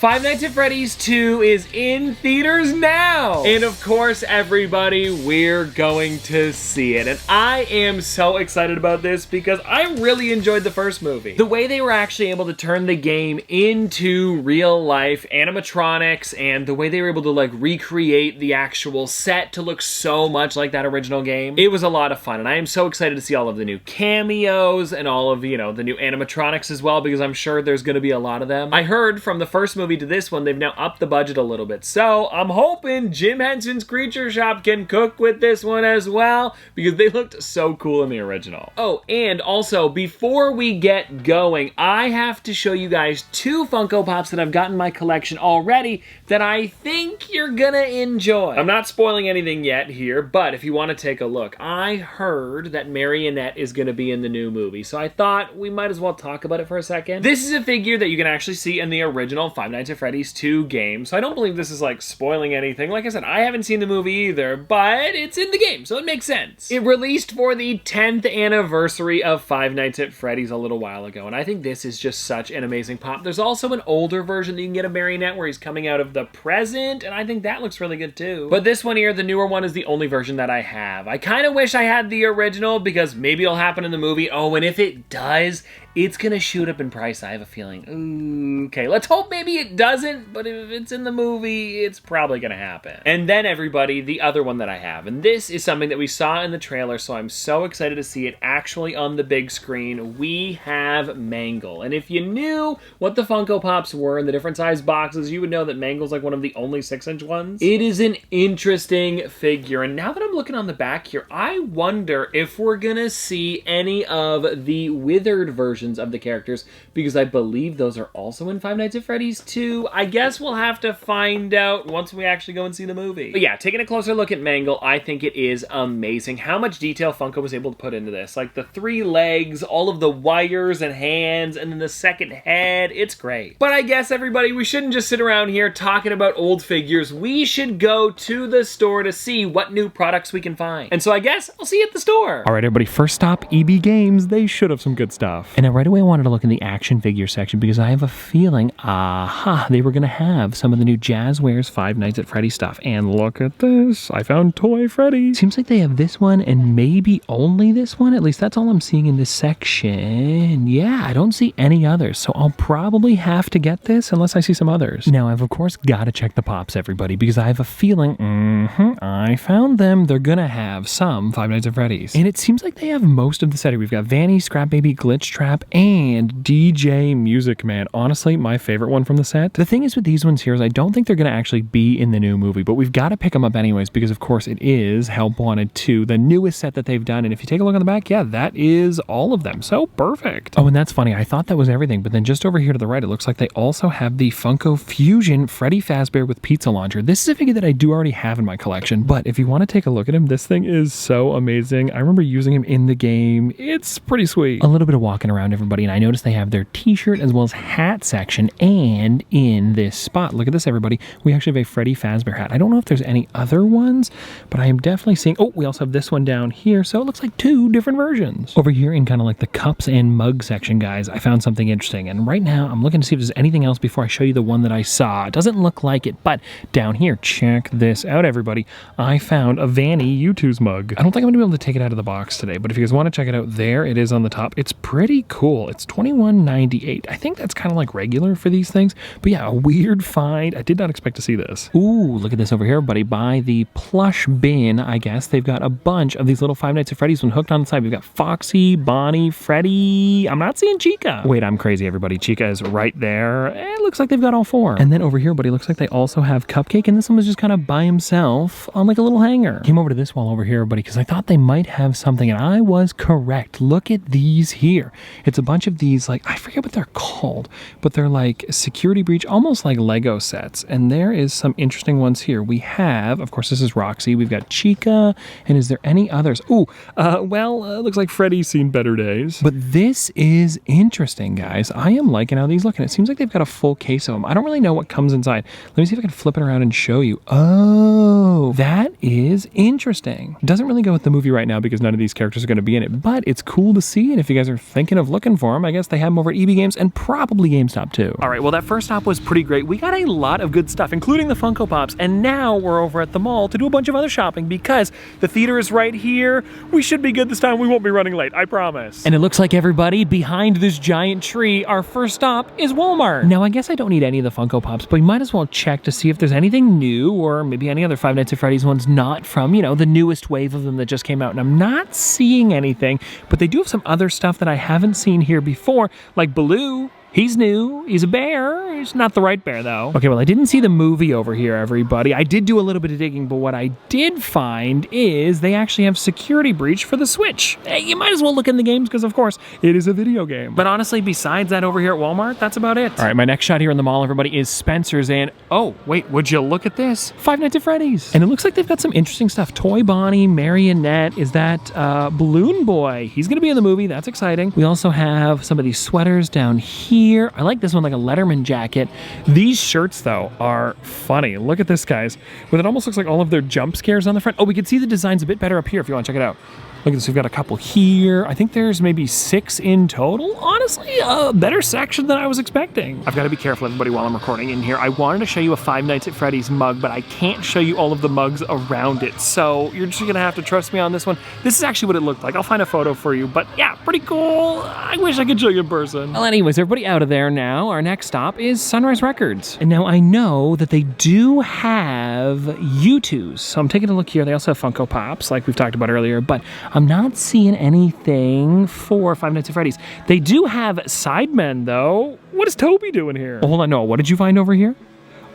Five Nights at Freddy's 2 is in theaters now! And of course, everybody, we're going to see it. And I am so excited about this because I really enjoyed the first movie. The way they were actually able to turn the game into real life animatronics and the way they were able to like recreate the actual set to look so much like that original game, it was a lot of fun. And I am so excited to see all of the new cameos and all of, you know, the new animatronics as well, because I'm sure there's going to be a lot of them. I heard from the first movie to this one, they've now upped the budget a little bit. So I'm hoping Jim Henson's Creature Shop can cook with this one as well, because they looked so cool in the original. Oh, and also, before we get going, I have to show you guys two Funko Pops that I've got in my collection already that I think you're gonna enjoy. I'm not spoiling anything yet here, but if you want to take a look, I heard that Marionette is gonna be in the new movie, so I thought we might as well talk about it for a second. This is a figure that you can actually see in the original Five Nights at Freddy's 2 game, so I don't believe this is like spoiling anything. Like I said, I haven't seen the movie either, but it's in the game, so it makes sense. It released for the 10th anniversary of Five Nights at Freddy's a little while ago, and I think this is just such an amazing pop. There's also an older version that you can get of Marionette where he's coming out of the present, and I think that looks really good too. But this one here, the newer one, is the only version that I have. I kind of wish I had the original because maybe it'll happen in the movie. Oh, and if it does, it's gonna shoot up in price, I have a feeling. Ooh, okay, let's hope maybe it doesn't, but if it's in the movie, it's probably gonna happen. And then, everybody, the other one that I have, and this is something that we saw in the trailer, so I'm so excited to see it actually on the big screen. We have Mangle. And if you knew what the Funko Pops were in the different size boxes, you would know that Mangle's like one of the only 6-inch ones. It is an interesting figure, and now that I'm looking on the back here, I wonder if we're gonna see any of the withered versions of the characters, because I believe those are also in Five Nights at Freddy's 2. I guess we'll have to find out once we actually go and see the movie. But yeah, taking a closer look at Mangle, I think it is amazing how much detail Funko was able to put into this. Like the 3 legs, all of the wires and hands, and then the second head. It's great. But I guess, everybody, we shouldn't just sit around here talking about old figures. We should go to the store to see what new products we can find. And so I guess I'll see you at the store. All right, everybody, first stop, EB Games. They should have some good stuff. And right away I wanted to look in the action figure section because I have a feeling, they were going to have some of the new Jazzwares Five Nights at Freddy stuff. And look at this. I found Toy Freddy. Seems like they have this one and maybe only this one. At least that's all I'm seeing in this section. Yeah, I don't see any others. So I'll probably have to get this unless I see some others. Now, I've of course got to check the Pops, everybody, because I have a feeling, I found them. They're going to have some Five Nights at Freddy's. And it seems like they have most of the set. We've got Vanny, Scrap Baby, Glitch Trap, and DJ Music Man. Honestly, my favorite one from the set. The thing is with these ones here is I don't think they're going to actually be in the new movie, but we've got to pick them up anyways because, of course, it is Help Wanted 2, the newest set that they've done. And if you take a look on the back, yeah, that is all of them. So perfect. Oh, and that's funny. I thought that was everything, but then just over here to the right, it looks like they also have the Funko Fusion Freddy Fazbear with Pizza Launcher. This is a figure that I do already have in my collection, but if you want to take a look at him, this thing is so amazing. I remember using him in the game. It's pretty sweet. A little bit of walking around, everybody, and I noticed they have their t-shirt as well as hat section, and in this spot, look at this, everybody, we actually have a Freddy Fazbear hat. I don't know if there's any other ones, but I am definitely seeing, oh, we also have this one down here, so it looks like 2 different versions. Over here in kind of like the cups and mug section, guys, I found something interesting, and right now I'm looking to see if there's anything else before I show you the one that I saw. It doesn't look like it, but down here, check this out, everybody. I found a Vanny U2's mug. I don't think I'm gonna be able to take it out of the box today, but if you guys want to check it out, there it is on the top. It's pretty cool. It's $21.98. I think that's kind of like regular for these things, but yeah, a weird find. I did not expect to see this. Ooh, look at this over here, everybody. By the plush bin, I guess, they've got a bunch of these little Five Nights at Freddy's one hooked on the side. We've got Foxy, Bonnie, Freddy. I'm not seeing Chica. Wait, I'm crazy, everybody. Chica is right there. It looks like they've got all 4. And then over here, buddy, looks like they also have Cupcake, and this one was just kind of by himself on like a little hanger. Came over to this wall over here, buddy, because I thought they might have something, and I was correct. Look at these here. It's a bunch of these, like, I forget what they're called, but they're like security breach, almost like Lego sets. And there is some interesting ones here. We have, of course, this is Roxy. We've got Chica, and is there any others? Ooh, looks like Freddy's seen better days. But this is interesting, guys. I am liking how these look, and it seems like they've got a full case of them. I don't really know what comes inside. Let me see if I can flip it around and show you. Oh, that is interesting. It doesn't really go with the movie right now because none of these characters are going to be in it, but it's cool to see. And if you guys are thinking of looking looking for them. I guess they have them over at EB Games and probably GameStop too. All right, well, that first stop was pretty great. We got a lot of good stuff, including the Funko Pops, and now we're over at the mall to do a bunch of other shopping because the theater is right here. We should be good this time. We won't be running late, I promise. And it looks like, everybody, behind this giant tree, our first stop is Walmart. Now, I guess I don't need any of the Funko Pops, but we might as well check to see if there's anything new or maybe any other Five Nights at Freddy's ones not from, you know, the newest wave of them that just came out. And I'm not seeing anything, but they do have some other stuff that I haven't seen here before, like Baloo. He's new. He's a bear. He's not the right bear, though. Okay, well, I didn't see the movie over here, everybody. I did do a little bit of digging, but what I did find is they actually have Security Breach for the Switch. Hey, you might as well look in the games because, of course, it is a video game. But honestly, besides that over here at Walmart, that's about it. All right, my next shot here in the mall, everybody, is Spencer's, and oh, wait, would you look at this? Five Nights at Freddy's. And it looks like they've got some interesting stuff. Toy Bonnie, Marionette, is that Balloon Boy? He's gonna be in the movie. That's exciting. We also have some of these sweaters down here. I like this one, like a Letterman jacket. These shirts, though, are funny. Look at this, guys. But it almost looks like all of their jump scares on the front. Oh, we can see the designs a bit better up here if you want to check it out. Look at this, we've got a couple here. I think there's maybe 6 in total. Honestly, a better section than I was expecting. I've got to be careful, everybody, while I'm recording in here. I wanted to show you a Five Nights at Freddy's mug, but I can't show you all of the mugs around it. So you're just gonna have to trust me on this one. This is actually what it looked like. I'll find a photo for you, but yeah, pretty cool. I wish I could show you in person. Well, anyways, everybody out of there now. Our next stop is Sunrise Records. And now I know that they do have U2s. So I'm taking a look here. They also have Funko Pops, like we've talked about earlier, but I'm not seeing anything for Five Nights at Freddy's. They do have Sidemen, though. What is Toby doing here? Oh, hold on, no. What did you find over here?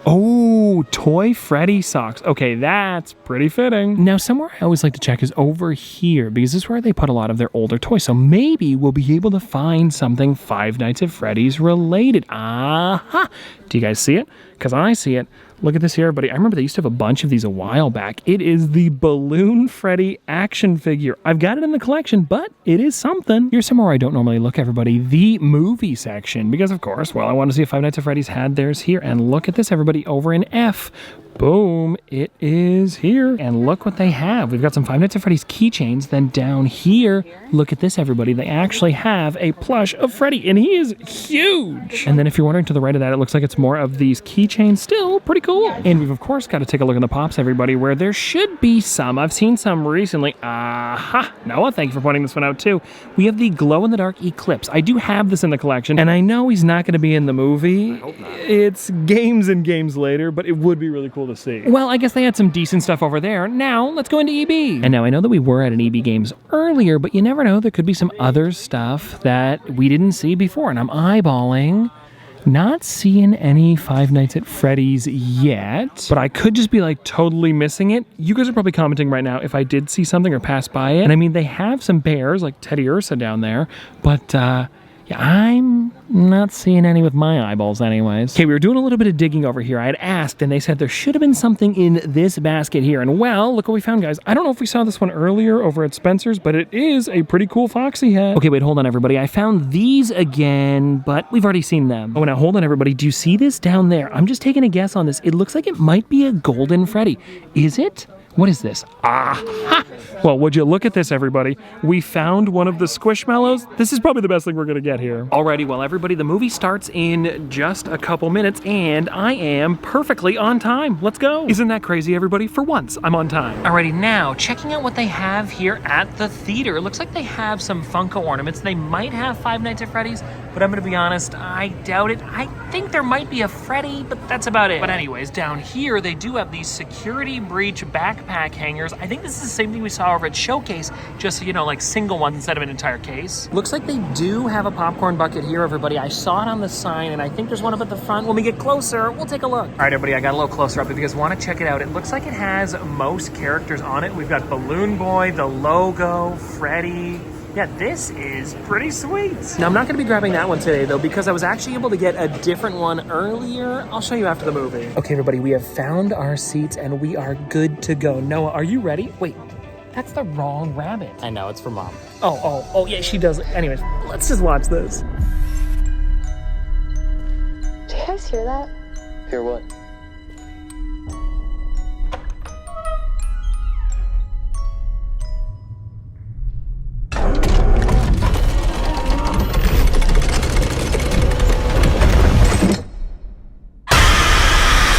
Oh, Toy Freddy socks. Okay, that's pretty fitting. Now, somewhere I always like to check is over here, because this is where they put a lot of their older toys. So maybe we'll be able to find something Five Nights at Freddy's related. Aha! Do you guys see it? Because I see it. Look at this here, everybody. I remember they used to have a bunch of these a while back. It is the Balloon Freddy action figure. I've got it in the collection, but it is something. Here's somewhere I don't normally look, everybody. The movie section. Because, of course, well, I want to see if Five Nights at Freddy's had theirs here. And look at this, everybody, over in F. Boom, it is here. And look what they have. We've got some Five Nights at Freddy's keychains. Then down here, look at this, everybody. They actually have a plush of Freddy, and he is huge. And then if you're wondering to the right of that, it looks like it's more of these keychains. Still pretty cool. And we've, of course, got to take a look at the Pops, everybody, where there should be some. I've seen some recently. Aha! Noah, thank you for pointing this one out, too. We have the glow-in-the-dark Eclipse. I do have this in the collection, and I know he's not going to be in the movie. I hope not. It's games and games later, but it would be really cool to see. Well, I guess they had some decent stuff over there. Now, let's go into EB. And now, I know that we were at an EB Games earlier, but you never know. There could be some other stuff that we didn't see before, and I'm eyeballing. Not seeing any Five Nights at Freddy's yet, but I could just be like totally missing it. You guys are probably commenting right now if I did see something or pass by it. And I mean, they have some bears like Teddy Ursa down there, but yeah, I'm not seeing any with my eyeballs anyways. Okay, we were doing a little bit of digging over here. I had asked, and they said there should have been something in this basket here. And well, look what we found, guys. I don't know if we saw this one earlier over at Spencer's, but it is a pretty cool Foxy head. Okay, wait, hold on, everybody. I found these again, but we've already seen them. Oh, now hold on, everybody. Do you see this down there? I'm just taking a guess on this. It looks like it might be a Golden Freddy. Is it? What is this? Ah! Well, would you look at this, everybody? We found one of the Squishmallows. This is probably the best thing we're gonna get here. Alrighty, well, everybody, the movie starts in just a couple minutes, and I am perfectly on time. Let's go. Isn't that crazy, everybody? For once, I'm on time. Alrighty, now, checking out what they have here at the theater. It looks like they have some Funko ornaments. They might have Five Nights at Freddy's, but I'm gonna be honest, I doubt it. I think there might be a Freddy, but that's about it. But anyways, down here, they do have these Security Breach backpack hangers. I think this is the same thing we saw over at Showcase, just, you know, like single ones instead of an entire case. Looks like they do have a popcorn bucket here, everybody. I saw it on the sign, and I think there's one up at the front. When we get closer, we'll take a look. All right, everybody, I got a little closer up if you guys want to check it out. It looks like it has most characters on it. We've got Balloon Boy, the logo, Freddy. Yeah, this is pretty sweet. Now, I'm not going to be grabbing that one today, though, because I was actually able to get a different one earlier. I'll show you after the movie. Okay, everybody, we have found our seats, and we are good to go. Noah, are you ready? Wait, that's the wrong rabbit. I know, it's for Mom. Oh, yeah, she does it. Anyways, let's just watch this. Do you guys hear that? Hear what?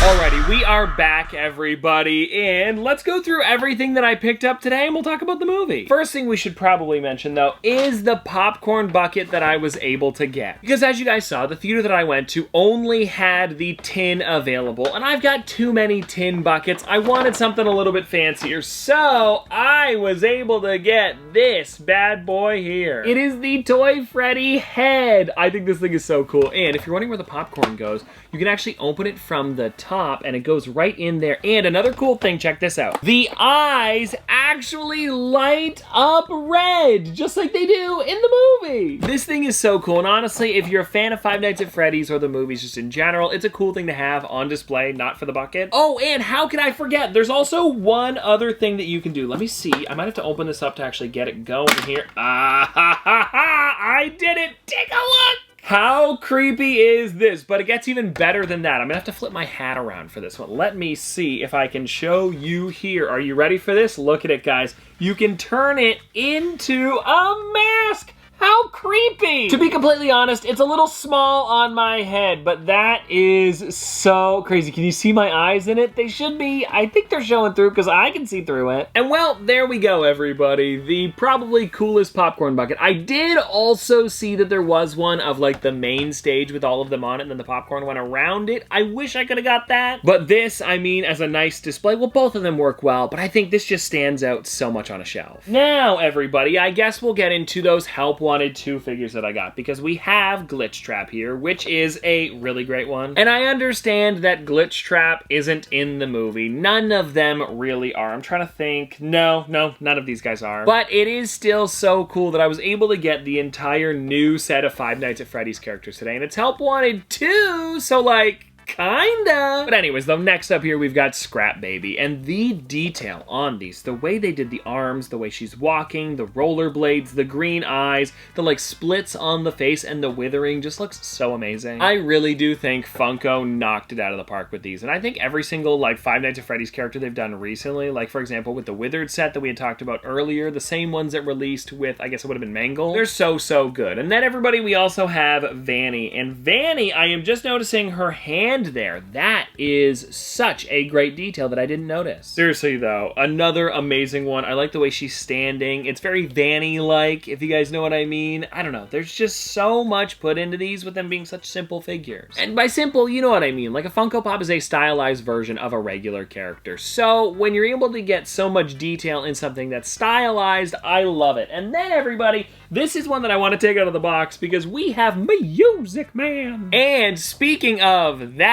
Alrighty, we are back, everybody, and let's go through everything that I picked up today, and we'll talk about the movie. First thing we should probably mention, though, is the popcorn bucket that I was able to get. Because as you guys saw, the theater that I went to only had the tin available, and I've got too many tin buckets. I wanted something a little bit fancier, so I was able to get this bad boy here. It is the Toy Freddy head. I think this thing is so cool, and if you're wondering where the popcorn goes, you can actually open it from the top and it goes right in there. And another cool thing, check this out. The eyes actually light up red, just like they do in the movie. This thing is so cool, and honestly, if you're a fan of Five Nights at Freddy's or the movies just in general, it's a cool thing to have on display, not for the bucket. Oh, and how could I forget? There's also one other thing that you can do. Let me see. I might have to open this up to actually get it going here. Ah, ha, ha, ha. I did it. Take a look. How creepy is this? But it gets even better than that. I'm gonna have to flip my hat around for this one. Let me see if I can show you here. Are you ready for this? Look at it, guys. You can turn it into a mask. How creepy! To be completely honest, it's a little small on my head, but that is so crazy. Can you see my eyes in it? They should be. I think they're showing through because I can see through it. And well, there we go, everybody. The probably coolest popcorn bucket. I did also see that there was one of like the main stage with all of them on it and then the popcorn went around it. I wish I could have got that. But this, I mean, as a nice display, well, both of them work well, but I think this just stands out so much on a shelf. Now, everybody, I guess we'll get into those Help Wanted 2 figures that I got, because we have Glitch Trap here, which is a really great one. And I understand that Glitch Trap isn't in the movie. None of them really are. I'm trying to think. No, none of these guys are. But it is still so cool that I was able to get the entire new set of Five Nights at Freddy's characters today, and it's Help Wanted 2, so like, kinda. But anyways, though, next up here we've got Scrap Baby, and the detail on these, the way they did the arms, the way she's walking, the rollerblades, the green eyes, the like splits on the face, and the withering just looks so amazing. I really do think Funko knocked it out of the park with these, and I think every single like Five Nights at Freddy's character they've done recently, like for example with the Withered set that we had talked about earlier, the same ones that released with, I guess it would have been Mangle, they're so good. And then everybody, we also have Vanny, and Vanny, I am just noticing her hand there. That is such a great detail that I didn't notice. Seriously though, another amazing one. I like the way she's standing. It's very Vanny-like, if you guys know what I mean. I don't know. There's just so much put into these with them being such simple figures. And by simple, you know what I mean. Like a Funko Pop is a stylized version of a regular character. So when you're able to get so much detail in something that's stylized, I love it. And then everybody, this is one that I want to take out of the box because we have Music Man. And speaking of that,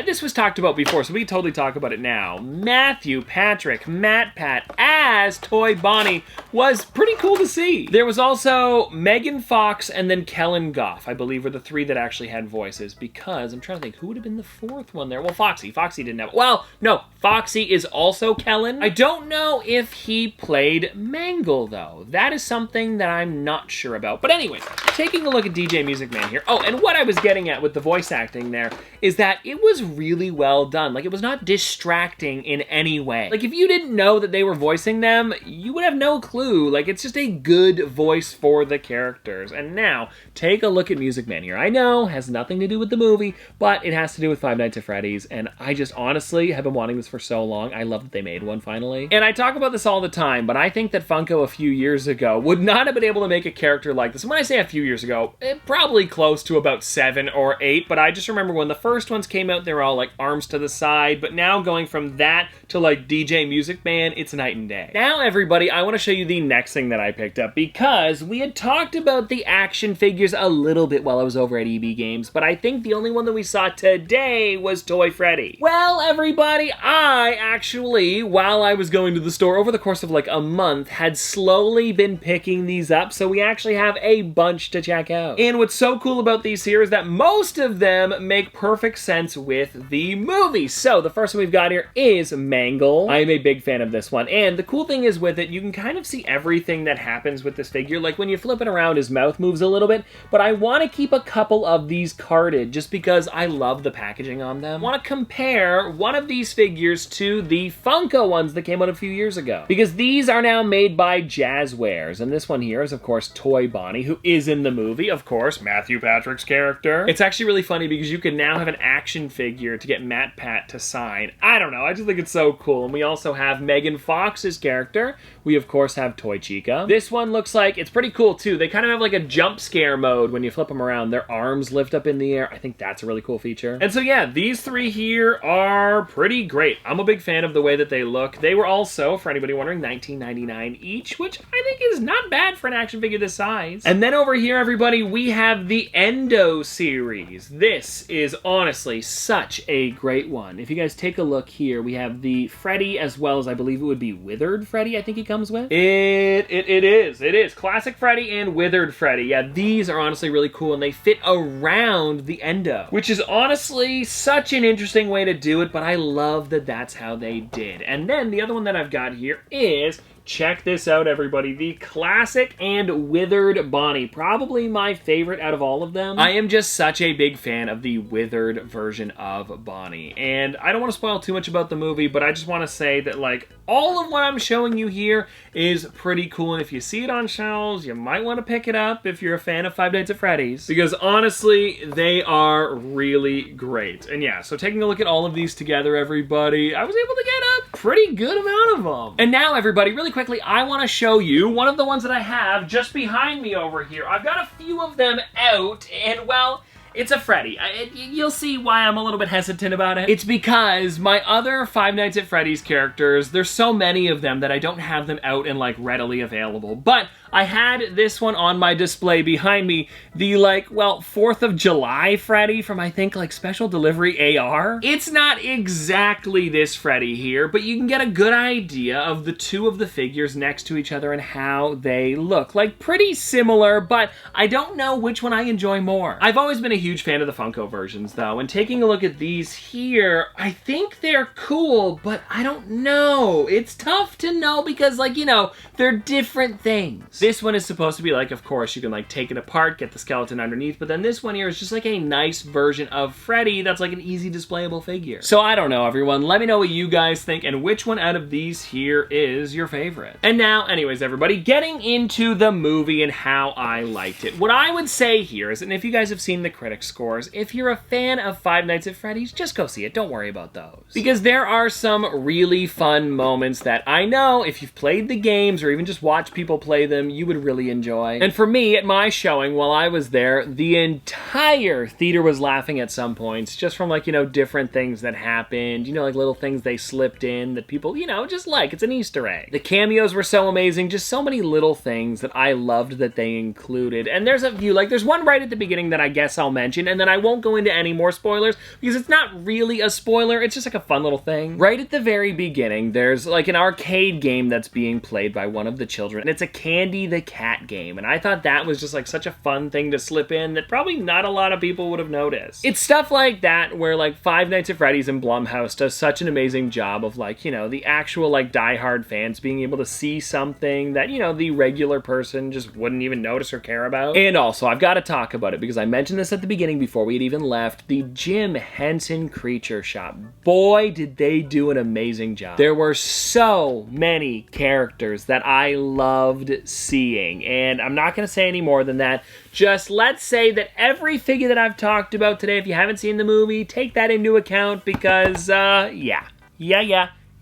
this was talked about before, so we can totally talk about it now. Matthew Patrick MatPat as Toy Bonnie was pretty cool to see. There was also Megan Fox and then Kellen Goff, I believe, were the three that actually had voices, because I'm trying to think, who would have been the fourth one there? Well, Foxy. Foxy didn't have, well, no, Foxy is also Kellen. I don't know if he played Mangle, though. That is something that I'm not sure about. But anyways, taking a look at DJ Music Man here. Oh, and what I was getting at with the voice acting there is that it was really well done. Like, it was not distracting in any way. Like, if you didn't know that they were voicing them, you would have no clue. Like, it's just a good voice for the characters. And now, take a look at Music Man here. I know, has nothing to do with the movie, but it has to do with Five Nights at Freddy's, and I just honestly have been wanting this for so long. I love that they made one finally. And I talk about this all the time, but I think that Funko a few years ago would not have been able to make a character like this. And when I say a few years ago, probably close to about 7 or 8, but I just remember when the first ones came out, they were all like arms to the side, but now going from that to like DJ Music Man, it's night and day. Now everybody, I want to show you the next thing that I picked up, because we had talked about the action figures a little bit while I was over at EB Games, but I think the only one that we saw today was Toy Freddy. Well, everybody, I actually, while I was going to the store over the course of like a month, had slowly been picking these up, so we actually have a bunch to check out. And what's so cool about these here is that most of them make perfect sense with the movie. So the first one we've got here is Mangle. I am a big fan of this one, and the cool thing is with it, you can kind of see everything that happens with this figure. Like when you flip it around, his mouth moves a little bit, but I want to keep a couple of these carded just because I love the packaging on them. I want to compare one of these figures to the Funko ones that came out a few years ago, because these are now made by Jazzwares, and this one here is of course Toy Bonnie, who is in the movie, of course, Matthew Patrick's character. It's actually really funny because you can now have an action figure to get Matt Pat to sign. I don't know, I just think it's so cool. And we also have Megan Fox's character. We, of course, have Toy Chica. This one looks like, it's pretty cool, too. They kind of have like a jump scare mode when you flip them around. Their arms lift up in the air. I think that's a really cool feature. And so, yeah, these three here are pretty great. I'm a big fan of the way that they look. They were also, for anybody wondering, $19.99 each, which I think is not bad for an action figure this size. And then over here, everybody, we have the Endo series. This is honestly such a great one. If you guys take a look here, we have the Freddy as well as I believe it would be Withered Freddy, I think he comes with. It is. Classic Freddy and Withered Freddy. Yeah, these are honestly really cool and they fit around the Endo, which is honestly such an interesting way to do it, but I love that that's how they did. And then the other one that I've got here is, check this out, everybody. The Classic and Withered Bonnie. Probably my favorite out of all of them. I am just such a big fan of the Withered version of Bonnie. And I don't want to spoil too much about the movie, but I just want to say that, like, all of what I'm showing you here is pretty cool. And if you see it on shelves, you might want to pick it up if you're a fan of Five Nights at Freddy's. Because honestly, they are really great. And yeah, so taking a look at all of these together, everybody, I was able to get a pretty good amount of them. And now, everybody, really quickly, I want to show you one of the ones that I have just behind me over here. I've got a few of them out, and well, it's a Freddy. You'll see why I'm a little bit hesitant about it. It's because my other Five Nights at Freddy's characters, there's so many of them that I don't have them out and like readily available. But I had this one on my display behind me, the like, well, 4th of July Freddy from I think like Special Delivery AR. It's not exactly this Freddy here, but you can get a good idea of the two of the figures next to each other and how they look. Like pretty similar, but I don't know which one I enjoy more. I've always been a huge fan of the Funko versions though, and taking a look at these here, I think they're cool, but I don't know. It's tough to know because, like, you know, they're different things. This one is supposed to be like, of course, you can like take it apart, get the skeleton underneath, but then this one here is just like a nice version of Freddy that's like an easy displayable figure. So I don't know, everyone. Let me know what you guys think and which one out of these here is your favorite. And now, anyways, everybody, getting into the movie and how I liked it. What I would say here is, and if you guys have seen the critic scores, if you're a fan of Five Nights at Freddy's, just go see it. Don't worry about those. Because there are some really fun moments that I know if you've played the games or even just watched people play them, you would really enjoy. And for me, at my showing, while I was there, the entire theater was laughing at some points, just from like, you know, different things that happened, you know, like little things they slipped in that people, you know, just like, it's an Easter egg. The cameos were so amazing, just so many little things that I loved that they included. And there's a few, like there's one right at the beginning that I guess I'll mention, and then I won't go into any more spoilers because it's not really a spoiler, it's just like a fun little thing. Right at the very beginning, there's like an arcade game that's being played by one of the children, and it's a Candy the Cat game, and I thought that was just like such a fun thing to slip in that probably not a lot of people would have noticed. It's stuff like that where like Five Nights at Freddy's and Blumhouse does such an amazing job of like, you know, the actual like diehard fans being able to see something that, you know, the regular person just wouldn't even notice or care about. And also, I've got to talk about it because I mentioned this at the beginning before we had even left, the Jim Henson Creature Shop. Boy, did they do an amazing job. There were so many characters that I loved seeing, and I'm not going to say any more than that. Just let's say that every figure that I've talked about today, if you haven't seen the movie, take that into account because, yeah.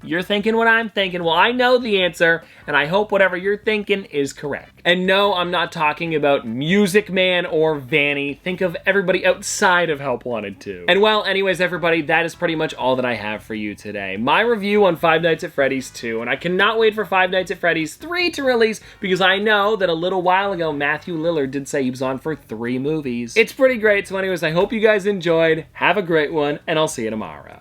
You're thinking what I'm thinking. Well, I know the answer, and I hope whatever you're thinking is correct. And no, I'm not talking about Music Man or Vanny. Think of everybody outside of Help Wanted 2. And well, anyways, everybody, that is pretty much all that I have for you today. My review on Five Nights at Freddy's 2, and I cannot wait for Five Nights at Freddy's 3 to release because I know that a little while ago, Matthew Lillard did say he was on for 3 movies. It's pretty great, so anyways, I hope you guys enjoyed. Have a great one, and I'll see you tomorrow.